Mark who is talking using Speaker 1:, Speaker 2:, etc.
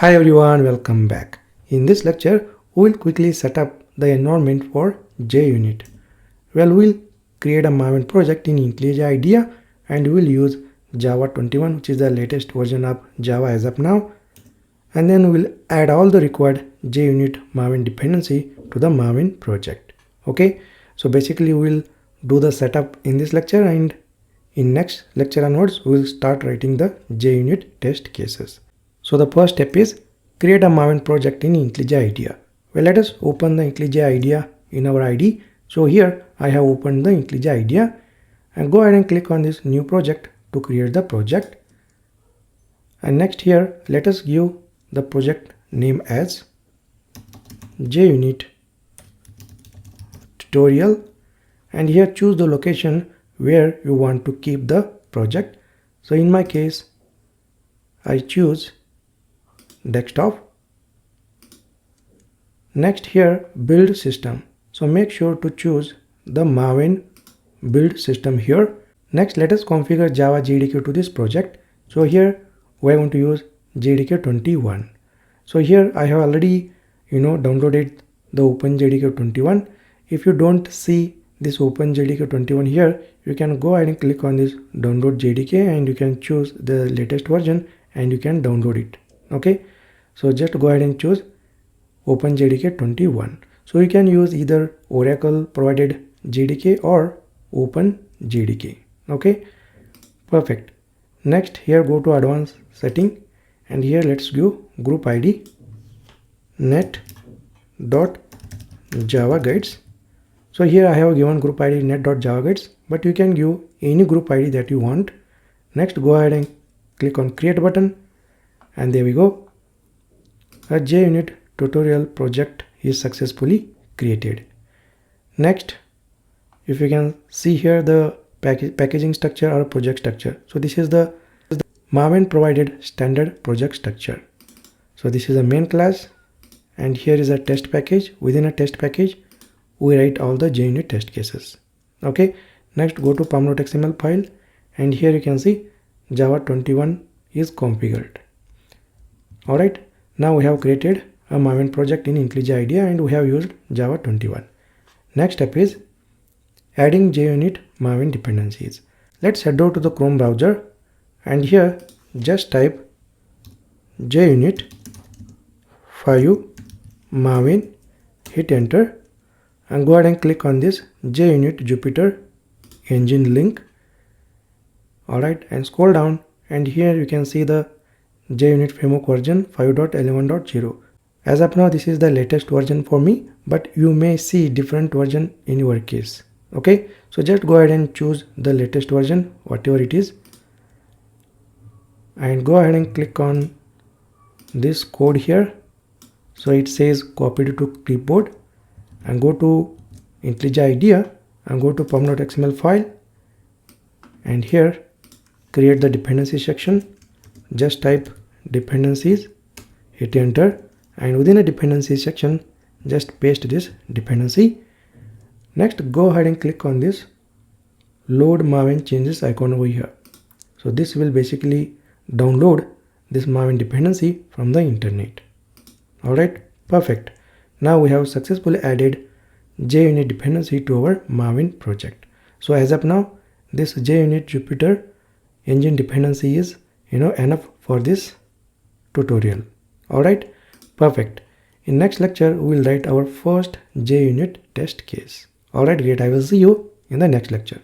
Speaker 1: Hi everyone, welcome back. In this lecture, we will quickly set up the environment for JUnit. Well, we'll create a Maven project in IntelliJ IDEA and we'll use Java 21, which is the latest version of Java as of now. And then we'll add all the required JUnit Maven dependency to the Maven project. Okay, so basically we'll do the setup in this lecture, and in next lecture onwards, we'll start writing the JUnit test cases. So the first step is create a Maven project in IntelliJ IDEA. Well, let us open the IntelliJ IDEA in our IDE. So here I have opened the IntelliJ IDEA and go ahead and click on this new project to create the project. And next here, let us give the project name as JUnit Tutorial, and here choose the location where you want to keep the project. So in my case, I choose desktop. Next here, build system. So make sure to choose the Maven build system here. Next, let us configure Java JDK to this project. So here we are going to use JDK 21. So here I have already downloaded the OpenJDK 21. If you don't see this OpenJDK 21 here, you can go ahead and click on this download JDK and you can choose the latest version and you can download it. Okay, so just go ahead and choose OpenJDK 21. So you can use either Oracle provided JDK or OpenJDK. Okay, perfect. Next here, go to advanced setting and here let's give group ID net.java guides. So here I have given group ID net.java guides, but you can give any group ID that you want. Next, go ahead and click on create button. And there we go. A JUnit tutorial project is successfully created. Next, if you can see here the packaging structure or project structure. So this is the Maven provided standard project structure. So this is a main class and here is a test package. Within a test package, we write all the JUnit test cases. Okay. Next, go to pom.xml file and here you can see Java 21 is configured. Alright, now we have created a Maven project in IntelliJ IDEA and we have used Java 21. Next step is adding JUnit Maven dependencies. Let's head over to the Chrome browser and here just type JUnit 5 Maven, hit enter and go ahead and click on this JUnit Jupyter engine link. Alright, and scroll down and here you can see the JUnit framework version 5.11.0. As of now, this is the latest version for me, but you may see different version in your case. Okay, so just go ahead and choose the latest version, whatever it is, and go ahead and click on this code here. So it says copied to clipboard, and go to IntelliJ IDEA and go to pom.xml file and here create the dependency section. Just type dependencies, hit enter, and within a dependency section just paste this dependency. Next, go ahead and click on this load Maven changes icon over here. So this will basically download this Maven dependency from the internet. Alright, perfect. Now we have successfully added JUnit dependency to our Maven project. So as of now, this JUnit Jupyter engine dependency is enough for this tutorial. Alright, perfect. In next lecture, we will write our first JUnit test case. Alright, great. I will see you in the next lecture.